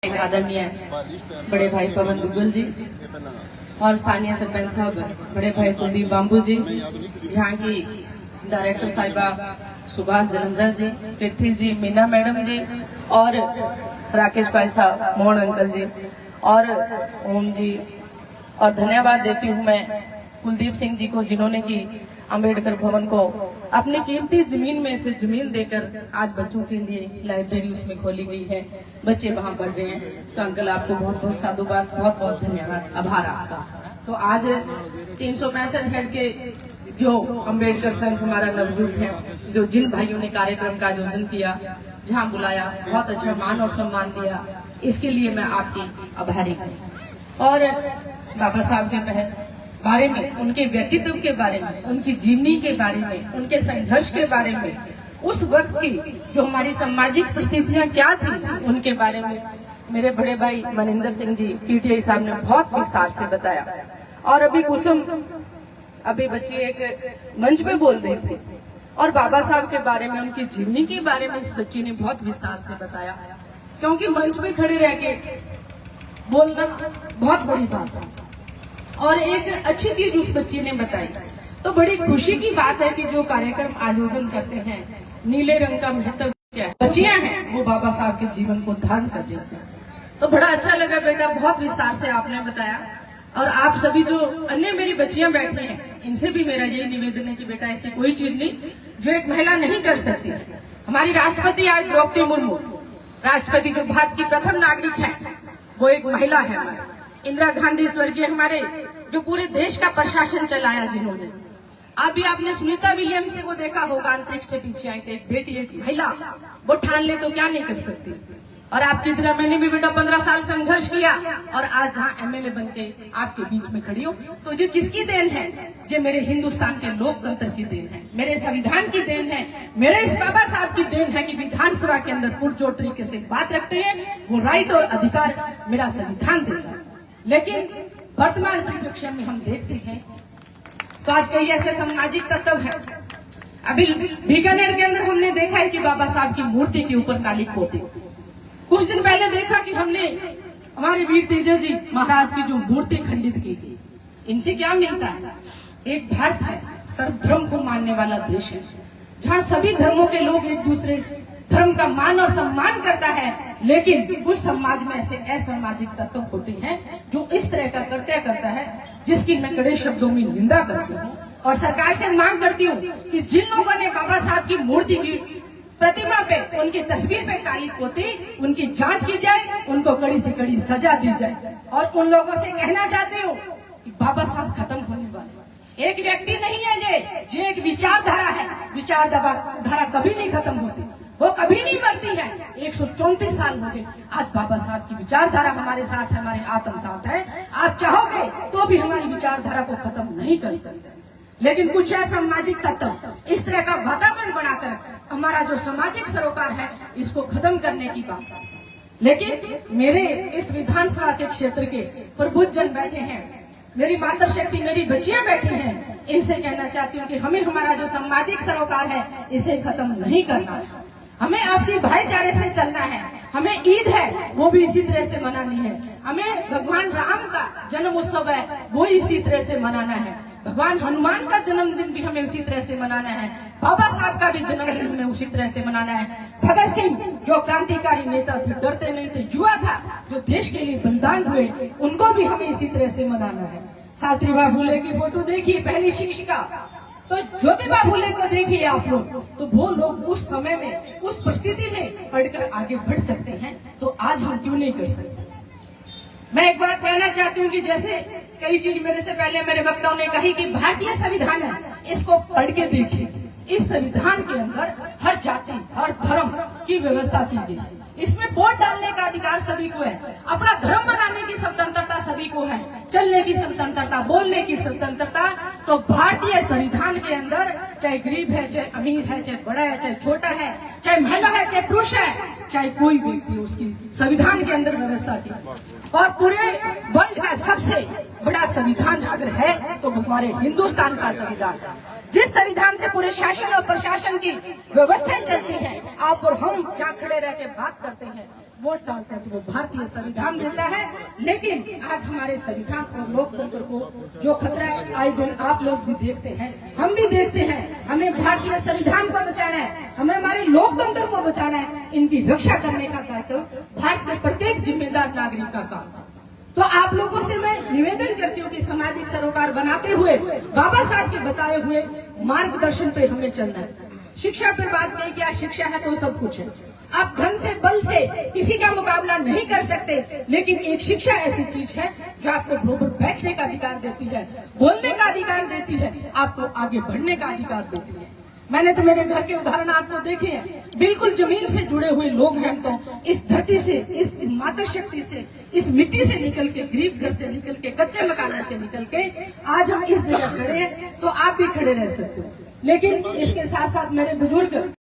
आदरणीय बड़े भाई पवन दुग्गल जी और स्थानीय सरपंच साहब बड़े भाई कुलदीप बाम्बू जी, जहाँ की डायरेक्टर साहिबा सुभाष जलंधर जी, पृथ्वी जी, मीना मैडम जी और राकेश भाई साहब, मोहन अंकल जी और ओम जी। और धन्यवाद देती हूँ मैं कुलदीप सिंह जी को, जिन्होंने की अंबेडकर भवन को अपनी कीमती जमीन में से जमीन देकर आज बच्चों के लिए लाइब्रेरी उसमें खोली गई है, बच्चे वहां पढ़ रहे हैं। तो अंकल आपको बहुत बहुत साधुवाद, बहुत बहुत धन्यवाद, आभार आपका। तो आज 365 हेड के जो अंबेडकर संघ हमारा नवजुट है, जो जिन भाइयों ने कार्यक्रम का आयोजन किया, जहाँ बुलाया, बहुत अच्छा मान और सम्मान दिया, इसके लिए मैं आपकी आभारी हूँ। और बाबा साहब के बारे में, उनके व्यक्तित्व के बारे में, उनकी जीवनी के बारे में, उनके संघर्ष के बारे में, उस वक्त की जो हमारी सामाजिक परिस्थितियां क्या थी, उनके बारे में मेरे बड़े भाई मनिंदर सिंह जी पीटीआई साहब ने बहुत विस्तार से बताया। और अभी कुसुम, अभी बच्ची एक मंच पे बोल रही थी और बाबा साहब के बारे में, उनकी जीवनी के बारे में इस बच्ची ने बहुत विस्तार से बताया, क्योंकि मंच पे खड़े रह के बोलना बहुत बड़ी बात है। और एक अच्छी चीज उस बच्ची ने बताई, तो बड़ी खुशी की बात है कि जो कार्यक्रम आयोजन करते हैं, नीले रंग का महत्व क्या है, बच्चियां हैं वो बाबा साहब के जीवन को धारण कर लेते हैं। तो बड़ा अच्छा लगा बेटा, बहुत विस्तार से आपने बताया। और आप सभी जो अन्य मेरी बच्चियां बैठी हैं, इनसे भी मेरा यही निवेदन है कि बेटा ऐसी कोई चीज नहीं जो एक महिला नहीं कर सकती। हमारी राष्ट्रपति आज द्रौपदी मुर्मू, राष्ट्रपति जो भारत की प्रथम नागरिक है, वो एक महिला है। इंदिरा गांधी स्वर्गीय हमारे जो पूरे देश का प्रशासन चलाया जिन्होंने, अभी आपने सुनीता विलियम्स को देखा होगा, अंतरिक्ष से पीछे आई थी, एक बेटी, एक महिला, वो ठान ले तो क्या नहीं कर सकती। और आपकी तरह मैंने भी बेटा 15 साल संघर्ष किया और आज जहाँ एमएलए बन के आपके बीच में खड़ी हूँ, तो ये किसकी देन है? ये मेरे हिंदुस्तान के लोकतंत्र की देन है, मेरे संविधान की देन है, मेरे इस बाबा साहब की देन है कि विधानसभा के अंदर पुरजोर तरीके से बात रखते हैं, वो राइट और अधिकार मेरा संविधान देता है। लेकिन वर्तमान परिप्रेक्ष्य में हम देखते हैं तो आज कई ऐसे सामाजिक तत्व है। अभी बीकानेर के अंदर हमने देखा है कि बाबा साहब की मूर्ति के ऊपर काली पोती, कुछ दिन पहले देखा कि हमने हमारे वीर तेजा जी महाराज की जो मूर्ति खंडित की गई। इनसे क्या मिलता है? एक भारत है, सर्वधर्म को मानने वाला देश है, जहाँ सभी धर्मों के लोग एक दूसरे धर्म का मान और सम्मान करता है। लेकिन कुछ समाज में ऐसे असामाजिक तत्व होते हैं जो इस तरह का करता है, जिसकी मैं कड़े शब्दों में निंदा करती हूँ और सरकार से मांग करती हूँ कि जिन लोगों ने बाबा साहब की मूर्ति की प्रतिमा पे, उनकी तस्वीर पे काली पोती, उनकी जांच की जाए, उनको कड़ी से कड़ी सजा दी जाए। और उन लोगों से कहना चाहती हूँ कि बाबा साहब खत्म होने वाले एक व्यक्ति नहीं है, ये एक विचारधारा है। विचारधारा कभी नहीं खत्म होती, वो कभी नहीं मरती है। 134 साल हो गए, आज बाबा साहब की विचारधारा हमारे साथ है, हमारे आत्म साथ है। आप चाहोगे तो भी हमारी विचारधारा को खत्म नहीं कर सकते। लेकिन कुछ असामाजिक तत्व इस तरह का वातावरण बनाकर हमारा जो सामाजिक सरोकार है, इसको खत्म करने की बात। लेकिन मेरे इस विधानसभा के क्षेत्र के प्रबुद्ध जन बैठे हैं, मेरी मातृशक्ति, मेरी बच्चियां बैठी हैं, इनसे कहना चाहती हूँ कि हमें हमारा जो सामाजिक सरोकार है, इसे खत्म नहीं करना है। हमें आपसी भाईचारे से चलना है। हमें ईद है, वो भी इसी तरह से मनानी है। हमें भगवान राम का जन्म उत्सव है, वो इसी तरह से मनाना है। भगवान हनुमान का जन्मदिन भी हमें उसी तरह से मनाना है। बाबा साहब का भी जन्मदिन हमें उसी तरह से मनाना है। भगत सिंह जो क्रांतिकारी नेता थे, डरते नहीं थे, युवा था, जो देश के लिए बलिदान हुए, उनको भी हमें इसी तरह से मनाना है। सावित्रीबाई फुले की फोटो देखिए, पहली शिक्षिका, तो ज्योतिबा फुले को देखिए आप लोग, तो वो लोग उस समय में, उस परिस्थिति में पढ़कर आगे बढ़ सकते हैं, तो आज हम क्यों नहीं कर सकते? मैं एक बात कहना चाहती हूँ कि जैसे कई चीज मेरे से पहले मेरे वक्ताओं ने कही कि भारतीय संविधान है, इसको पढ़ के देखिए। इस संविधान के अंदर हर जाति, हर धर्म की व्यवस्था की गई है। इसमें वोट डालने का अधिकार सभी को है, अपना धर्म मनाने की स्वतंत्रता सभी को है, चलने की स्वतंत्रता, बोलने की स्वतंत्रता। तो भारतीय संविधान के अंदर चाहे गरीब है, चाहे अमीर है, चाहे बड़ा है, चाहे छोटा है, चाहे महिला है, चाहे पुरुष है, चाहे कोई व्यक्ति, उसकी संविधान के अंदर व्यवस्था की। और पूरे वर्ल्ड का सबसे बड़ा संविधान अगर है तो हमारे हिंदुस्तान का संविधान है, जिस संविधान से पूरे शासन और प्रशासन की व्यवस्थाएं चलती हैं। आप और हम जहाँ खड़े रह के बात करते हैं, वोट डालते हैं तो वो भारतीय संविधान देता है। लेकिन आज हमारे संविधान और लोकतंत्र को जो खतरा है, आए दिन आप लोग भी देखते हैं, हम भी देखते हैं। हमें भारतीय संविधान को बचाना है, हमें हमारे लोकतंत्र को बचाना है। इनकी रक्षा करने का दायित्व भारत के प्रत्येक जिम्मेदार नागरिक का काम है। तो आप लोगों से मैं निवेदन करती हूँ कि सामाजिक सरोकार बनाते हुए बाबा साहब के बताए हुए मार्गदर्शन पे हमें चलना है। शिक्षा पे बात नहीं किया, शिक्षा है तो सब कुछ है। आप धन से बल से किसी का मुकाबला नहीं कर सकते, लेकिन एक शिक्षा ऐसी चीज है जो आपको बरोबर बैठने का अधिकार देती है, बोलने का अधिकार देती है, आपको आगे बढ़ने का अधिकार देती है। मैंने तो मेरे घर के उदाहरण आपको देखे हैं, बिल्कुल जमीन से जुड़े हुए लोग हैं। तो इस धरती से, इस मातृ शक्ति से, इस मिट्टी से निकल के, गरीब घर से निकल के, कच्चे मकानों से निकल के आज हम इस जगह खड़े हैं। तो आप भी खड़े रह सकते हो। लेकिन इसके साथ साथ मेरे बुजुर्ग